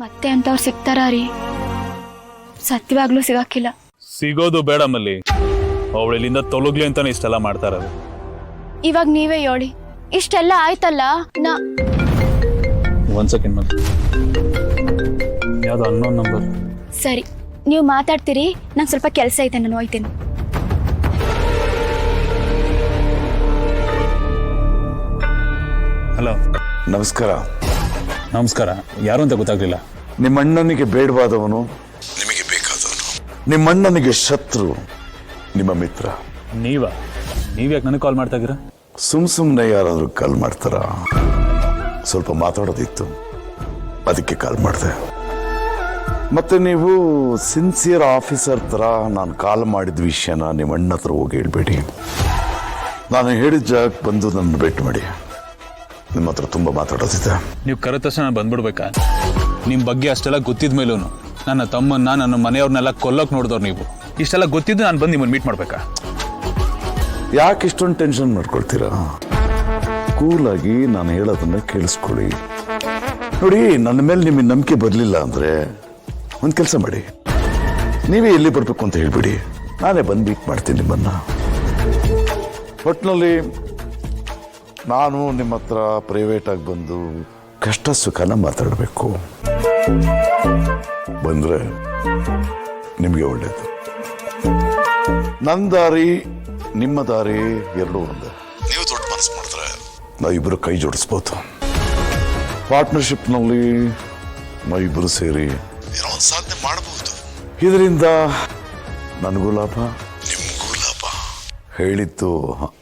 ಮತ್ತೆ ಅಂತವ್ರು ಸಿಗ್ತಾರ ರೀ? ಸತ್ಯವಾಗ್ಲೂ ಸಿಗಾಕಿಲ್ಲ. ಸಿಗೋದು ಬೇಡ ಮಲ್ಲಿ, ಅವಳಿಂದ ತೊಲಗ್ಲಿ ಅಂತಾನೆ ಇಷ್ಟೆಲ್ಲ ಮಾಡ್ತಾ ಇರೋದು. ಇವಾಗ ನೀವೇ ಹೇಳಿ, ಇಷ್ಟೆಲ್ಲ ಆಯ್ತಲ್ಲ. ಒಂದ್ ಸೆಕೆಂಡ್ ಮಲ್ಲಿ, ಯಾವ್ದು ಅನ್ನೋನ್ ನಂಬರ್. ಸರಿ, ನೀವು ಮಾತಾಡ್ತೀರಿ, ನಂಗೆ ಸ್ವಲ್ಪ ಕೆಲಸ ಐತೆ, ನಾನು ಹೋಯ್ತೇನೆ. ಹಲೋ. ನಮಸ್ಕಾರ. ನಮಸ್ಕಾರ. ಯಾರು ಅಂತ ಗೊತ್ತಾಗ್ಲಿಲ್ಲ. ನಿಮ್ಮಣ್ಣನಿಗೆ ಬೇಡವಾದವನು ನಿಮಗೆ ಬೇಕಾದವನು, ನಿಮ್ಮಣ್ಣನಿಗೆ ಶತ್ರು ನಿಮ್ಮ ಮಿತ್ರ. ನೀವ್ಯಾಕೆ ನನಗೆ ಕಾಲ್ ಮಾಡ್ತಾ ಇದ್ದೀರಾ? ಸುಮ್ಮನೆ ಯಾರಾದ್ರೂ ಕಾಲ್ ಮಾಡ್ತಾರ? ಸ್ವಲ್ಪ ಮಾತಾಡೋದಿತ್ತು, ಅದಕ್ಕೆ ಕಾಲ್ ಮಾಡಿದೆ. ಮತ್ತೆ ನೀವು ಸಿನ್ಸಿಯರ್ ಆಫೀಸರ್ ತರ ನಾನು ಕಾಲ್ ಮಾಡಿದ ವಿಷಯನ ನಿಮ್ಮ ಅಣ್ಣ ಹತ್ರ ಹೋಗಿ ಹೇಳ್ಬೇಡಿ. ನಾನು ಹೇಳಿದ ಜಾಗಕ್ಕೆ ಬಂದು ನನ್ನ ಭೇಟಿ ಮಾಡಿ. ನಿಮ್ಮ ಹತ್ರ ತುಂಬಾ ಮಾತಾಡೋದಿದೆ. ನೀವು ಕರೆದ ತಕ್ಷಣ ನಾನು ಬಂದ್ಬಿಡ್ಬೇಕಾ? ನಿಮ್ಮ ಬಗ್ಗೆ ಅಷ್ಟೆಲ್ಲ ಗೊತ್ತಿದ ಮೇಲೂ ನನ್ನ ತಮ್ಮನ್ನ, ನನ್ನ ಮನೆಯವ್ರನ್ನೆಲ್ಲ ಕೊಲ್ಲೋಕೆ ನೋಡಿದವ್ರು ನೀವು. ಇಷ್ಟೆಲ್ಲ ಗೊತ್ತಿದ್ದು ನಾನು ಬಂದು ನಿಮ್ಮನ್ನು ಮೀಟ್ ಮಾಡ್ಬೇಕಾ? ಯಾಕೆ ಇಷ್ಟೊಂದು ಟೆನ್ಷನ್ ಮಾಡ್ಕೊಳ್ತೀರಾ? ಕೂಲಾಗಿ ನಾನು ಹೇಳೋದನ್ನ ಕೇಳಿಸ್ಕೊಳ್ಳಿ. ನೋಡಿ, ನನ್ನ ಮೇಲೆ ನಿಮಗೆ ನಂಬಿಕೆ ಬರಲಿಲ್ಲ ಅಂದ್ರೆ ಒಂದು ಕೆಲಸ ಮಾಡಿ, ನೀವೇ ಎಲ್ಲಿ ಬರಬೇಕು ಅಂತ ಹೇಳ್ಬಿಡಿ, ನಾನೇ ಬಂದು ಮೀಟ್ ಮಾಡ್ತೀನಿ ನಿಮ್ಮನ್ನ. ಒಟ್ಟಿನಲ್ಲಿ ನಾನು ನಿಮ್ಮ ಹತ್ರ ಪ್ರೈವೇಟ್ ಆಗಿ ಬಂದು ಕಷ್ಟ ಸುಖನ ಮಾತಾಡಬೇಕು. ಬಂದ್ರೆ ನಿಮಗೆ ಒಳ್ಳೇದು. ನನ್ನ ದಾರಿ ನಿಮ್ಮ ದಾರಿ ಎರಡೂ ಒಂದೇ. ನೀವು ದೊಡ್ಡ ಮನಸ್ಸು ಮಾಡಿದ್ರೆ ನಾವಿಬ್ಬರು ಕೈ ಜೋಡಿಸ್ಬೋದು. ಪಾರ್ಟ್ನರ್ಶಿಪ್ನಲ್ಲಿ ನಾವಿಬ್ಬರು ಸೇರಿ ಏನೋ ಒಂದು ಸಾಧನೆ ಮಾಡಬಹುದು. ಇದರಿಂದ ನನಗೂ ಲಾಭ, ನಿಮಗೂ ಲಾಭ. ಹೇಳಿದ್ದು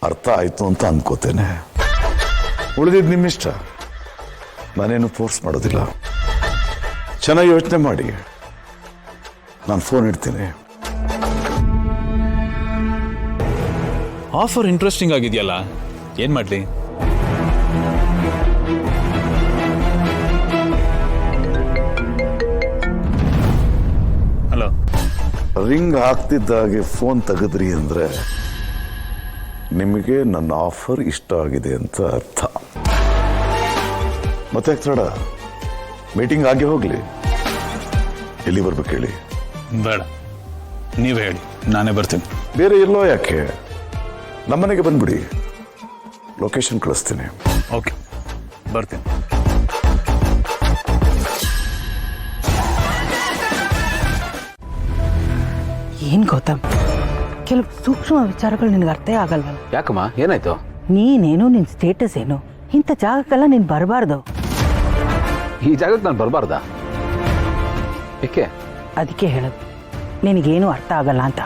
ಅರ್ಥ ಆಯ್ತು ಅಂತ ಅನ್ಕೋತೇನೆ. ಉಳಿದಿದ್ದು ನಿಮ್ಮಿಷ್ಟ, ನಾನೇನು ಫೋರ್ಸ್ ಮಾಡೋದಿಲ್ಲ. ಚೆನ್ನಾಗಿ ಯೋಚನೆ ಮಾಡಿ, ನಾನು ಫೋನ್ ಇಡ್ತೀನಿ. ಆಫರ್ ಇಂಟ್ರೆಸ್ಟಿಂಗ್ ಆಗಿದೆಯಲ್ಲ, ಏನ್ ಮಾಡ್ಲಿ? ಹಲೋ. ರಿಂಗ್ ಹಾಕ್ತಿದ್ದಾಗೆ ಫೋನ್ ತೆಗೆದ್ರಿ ಅಂದ್ರೆ ನಿಮಗೆ ನನ್ನ ಆಫರ್ ಇಷ್ಟ ಆಗಿದೆ ಅಂತ ಅರ್ಥ. ಮತ್ತೆ ತಡ, ಮೀಟಿಂಗ್ ಆಗಿ ಹೋಗ್ಲಿ. ಎಲ್ಲಿ ಬರ್ಬೇಕು ಹೇಳಿ? ಬೇಡ, ನೀವೇ ಹೇಳಿ, ನಾನೇ ಬರ್ತೀನಿ. ಬೇರೆ ಎಲ್ಲೋ ಯಾಕೆ, ನಮ್ಮನೆಗೆ ಬಂದ್ಬಿಡಿ, ಲೊಕೇಶನ್ ಕಳಿಸ್ತೀನಿ. ಓಕೆ, ಬರ್ತೀನಿ. ಏನ್ ಗೌತಮ್, ಕೆಲವು ಸೂಕ್ಷ್ಮ ವಿಚಾರಗಳು ನಿನಗೆ ಅರ್ಥ ಆಗಲ್ವಲ್ಲ? ಯಾಕಮ್ಮ, ಏನಾಯ್ತು? ನೀನೇನು, ನಿನ್ ಸ್ಟೇಟಸ್ ಏನು, ಇಂಥ ಜಾಗಕ್ಕೆಲ್ಲ ನೀನ್ ಬರಬಾರ್ದು. ಈ ಜಾಗಕ್ಕೆ ನಾನು ಬರಬಾರ್ದಾ? ಏಕೆ? ಅದಕ್ಕೆ ಹೇಳೋದು, ನಿನಗೇನು ಅರ್ಥ ಆಗಲ್ಲ ಅಂತ.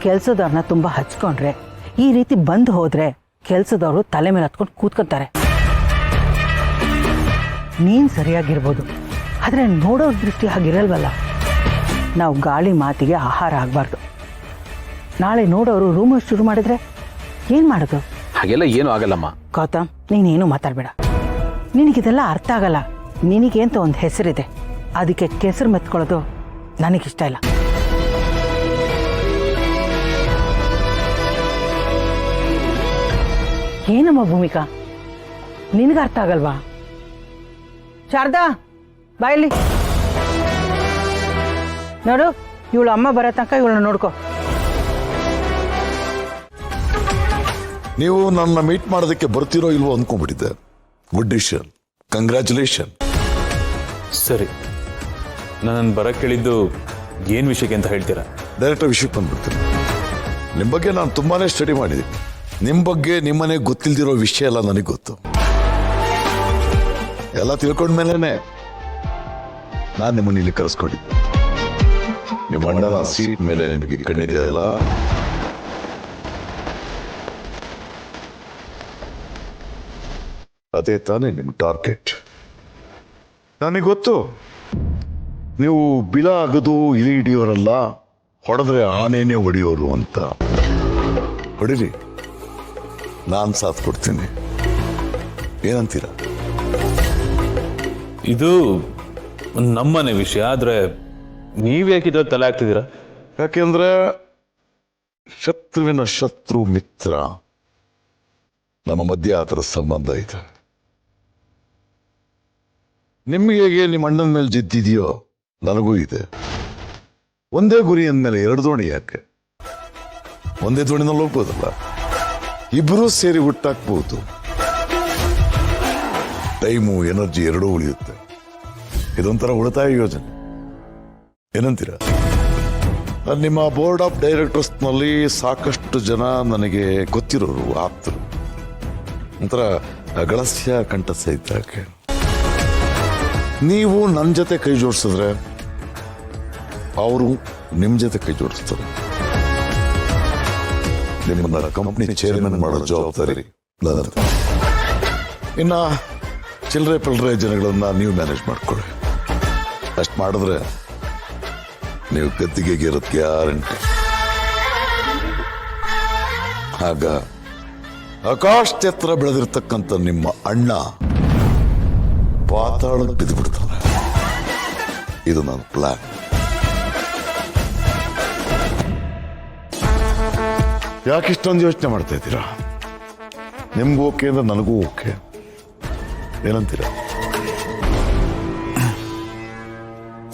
ಕೆಲ್ಸದವ್ರನ್ನ ತುಂಬಾ ಹಚ್ಕೊಂಡ್ರೆ, ಈ ರೀತಿ ಬಂದು ಹೋದ್ರೆ ಕೆಲ್ಸದವ್ರು ತಲೆ ಮೇಲೆ ಹತ್ಕೊಂಡು ಕೂತ್ಕೊಂತಾರೆ. ನೀನ್ ಸರಿಯಾಗಿರ್ಬೋದು, ಆದ್ರೆ ನೋಡೋ ದೃಷ್ಟಿ ಹಾಗಿರಲ್ವಲ್ಲ. ನಾವು ಗಾಳಿ ಮಾತಿಗೆ ಆಹಾರ ಆಗಬಾರ್ದು. ನಾಳೆ ನೋಡೋರು ರೂಮರ್ ಶುರು ಮಾಡಿದ್ರೆ ಏನ್ ಮಾಡೋದು? ಹಾಗೆಲ್ಲ ಏನು ಆಗಲ್ಲಮ್ಮ. ಗೌತಮ್, ನೀನೇನು ಮಾತಾಡ್ಬೇಡ. ನಿನಗಿದೆಲ್ಲ ಅರ್ಥ ಆಗಲ್ಲ. ನಿನಗೆ ಅಂತ ಒಂದು ಹೆಸರಿದೆ, ಅದಕ್ಕೆ ಕೆಸರು ಮೆತ್ಕೊಳ್ಳೋದು ನನಗಿಷ್ಟ ಇಲ್ಲ. ಏನಮ್ಮ ಭೂಮಿಕಾ, ನಿನಗೆ ಅರ್ಥ ಆಗಲ್ವಾ? ಶಾರದಾ, ಬಾಯಲ್ಲಿ ನೋಡು, ಇವಳು ಅಮ್ಮ ಬರೋ ತನಕ ಇವಳನ್ನ ನೋಡ್ಕೊ. ನೀವು ನನ್ನ ಮೀಟ್ ಮಾಡೋದಕ್ಕೆ ಬರ್ತಿರೋ ಇಲ್ವೋ ಅಂದ್ಕೊಂಡ್ಬಿಟ್ಟಿದ್ದೆ. Good decision, congratulation. ಸರಿ, ನಾನು ಬರಕ್ಕೆ ಹೇಳಿದ್ದು ಏನು ವಿಷಯಕ್ಕೆ ಅಂತ ಹೇಳ್ತೀರಾ? ಡೈರೆಕ್ಟ್ ವಿಷಯಕ್ಕೆ ಬಂದ್ಬಿಡ್ತೀನಿ. ನಿಮ್ಮ ಬಗ್ಗೆ ನಾನು ತುಂಬಾನೇ ಸ್ಟಡಿ ಮಾಡಿದ್ದೀನಿ. ನಿಮ್ಮ ಬಗ್ಗೆ ನಿಮ್ಮನೆ ಗೊತ್ತಿಲ್ದಿರೋ ವಿಷಯ ಎಲ್ಲ ನನಗೆ ಗೊತ್ತು. ಎಲ್ಲ ತಿಳ್ಕೊಂಡ್ಮೇಲೆ ನಾನು ನಿಮ್ಮನ್ನ ಇಲ್ಲಿ ಕರೆಸ್ಕೊಂಡಿದ್ದೆ. ನಿಮ್ಮ ಅಣ್ಣನ ಸೀಟ್ ಮೇಲೆ ನಿಮಗೆ ಕಣ್ಣಿದೆಯಲ್ಲ, ಅದೇ ತಾನೇ ನಿಮ್ಮ ಟಾರ್ಗೆಟ್. ನನಗೆ ಗೊತ್ತು, ನೀವು ಬಿಲ ಆಗದು ಇಲಿ ಹಿಡಿಯೋರಲ್ಲ, ಹೊಡೆದ್ರೆ ಆನೇನೆ ಹೊಡೆಯೋರು ಅಂತ. ಹೊಡಿರಿ, ನಾನು ಸಾಥ್ ಕೊಡ್ತೀನಿ. ಏನಂತೀರ? ಇದು ನಮ್ಮನೆ ವಿಷಯ, ಆದ್ರೆ ನೀವ್ಯಾಕೆ ಇದ್ರ ತಲೆ ಆಗ್ತಿದ್ದೀರಾ? ಯಾಕೆಂದ್ರೆ ಶತ್ರುವಿನ ಶತ್ರು ಮಿತ್ರ, ನಮ್ಮ ಮಧ್ಯೆ ಆ ಥರ ಸಂಬಂಧ ಇದೆ. ನಿಮಗೆ ಹೇಗೆ ನಿಮ್ಮ ಅಣ್ಣನ ಮೇಲೆ ಜಿದ್ದಿದೆಯೋ ನನಗೂ ಇದೆ. ಒಂದೇ ಗುರಿ ಅಂದಮೇಲೆ ಎರಡು ದೋಣಿ ಯಾಕೆ? ಒಂದೇ ದೋಣಿನಲ್ಲಿ ಹೋಗ್ಬೋದಲ್ಲ, ಇಬ್ಬರೂ ಸೇರಿ ಹುಟ್ಟಾಕ್ಬಹುದು. ಟೈಮು ಎನರ್ಜಿ ಎರಡೂ ಉಳಿಯುತ್ತೆ. ಇದೊಂಥರ ಉಳಿತಾಯ ಯೋಜನೆ, ಏನಂತೀರ? ನಿಮ್ಮ ಬೋರ್ಡ್ ಆಫ್ ಡೈರೆಕ್ಟರ್ಸ್ನಲ್ಲಿ ಸಾಕಷ್ಟು ಜನ ನನಗೆ ಗೊತ್ತಿರೋರು, ಆಪ್ತರು, ಒಂಥರ ಗಳಸ್ಯ ಕಂಠಸ್ಯ ಇದ್ದಾಗೆ. ನೀವು ನನ್ನ ಜೊತೆ ಕೈ ಜೋಡಿಸಿದ್ರೆ ಅವರು ನಿಮ್ಮ ಜೊತೆ ಕೈ ಜೋಡಿಸ್ತಾರೆ. ನಿಮ್ಮನ್ನ ಕಂಪ್ನಿ ಚೇರ್ಮನ್ ಮಾಡೋ ಜವಾಬ್ದಾರಿ ನನ್ನದು. ಇನ್ನ ಚಿಲ್ಲರೆ ಪಲ್ಲರೆ ಜನಗಳನ್ನ ನೀವು ಮ್ಯಾನೇಜ್ ಮಾಡ್ಕೊಳ್ಳಿ. ಅಷ್ಟು ಮಾಡಿದ್ರೆ ನೀವು ಗದ್ದಿಗೆಗೆ ಇರೋದು ಗ್ಯಾರಂಟಿ. ಆಗ ಆಕಾಶ ಎತ್ತರ ಬೆಳೆದಿರ್ತಕ್ಕಂಥ ನಿಮ್ಮ ಅಣ್ಣ ಪಾತಾಳಕ್ಕೆ ಬಿದ್ದು ಬಿಡ್ತಾನೆ. ಇದು ನನ್ನ ಪ್ಲಾನ್. ಯಾಕೆ ಇಷ್ಟೊಂದು ಯೋಚನೆ ಮಾಡ್ತಾ ಇದ್ದೀರಾ? ನಿಮ್ಗೂ ಓಕೆ ಅಂದ್ರೆ ನನಗೂ ಓಕೆ, ಏನಂತೀರಾ?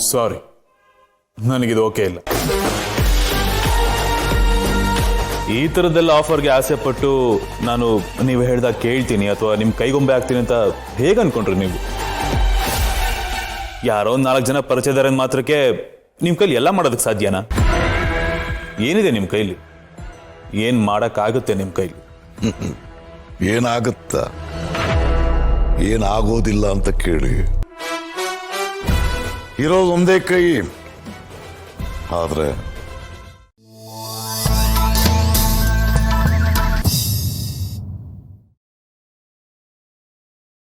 ಸಾರಿ, ನನಗಿದು ಓಕೆ ಇಲ್ಲ. ಈ ಥರದ್ದೆಲ್ಲ ಆಫರ್ಗೆ ಆಸೆ ಪಟ್ಟು ನಾನು ನೀವು ಹೇಳ್ದಾಗ ಕೇಳ್ತೀನಿ ಅಥವಾ ನಿಮ್ಮ ಕೈಗೊಂಬೆ ಆಗ್ತೀನಿ ಅಂತ ಹೇಗೆ ಅನ್ಕೊಂಡ್ರಿ ನೀವು? ಯಾರೋ ಒಂದು 4 ಜನ ಪರಿಚಯದಾರ ಮಾತ್ರಕ್ಕೆ ನಿಮ್ಮ ಕೈಲಿ ಎಲ್ಲ ಮಾಡೋದಕ್ಕೆ ಸಾಧ್ಯನಾ? ಏನಿದೆ ನಿಮ್ಮ ಕೈಲಿ? ಏನು ಮಾಡೋಕ್ಕಾಗುತ್ತೆ ನಿಮ್ಮ ಕೈಲಿ? ಏನಾಗುತ್ತ, ಏನಾಗೋದಿಲ್ಲ ಅಂತ ಕೇಳಿ. ಇರೋದು ಒಂದೇ ಕೈ, ಆದ್ರೆ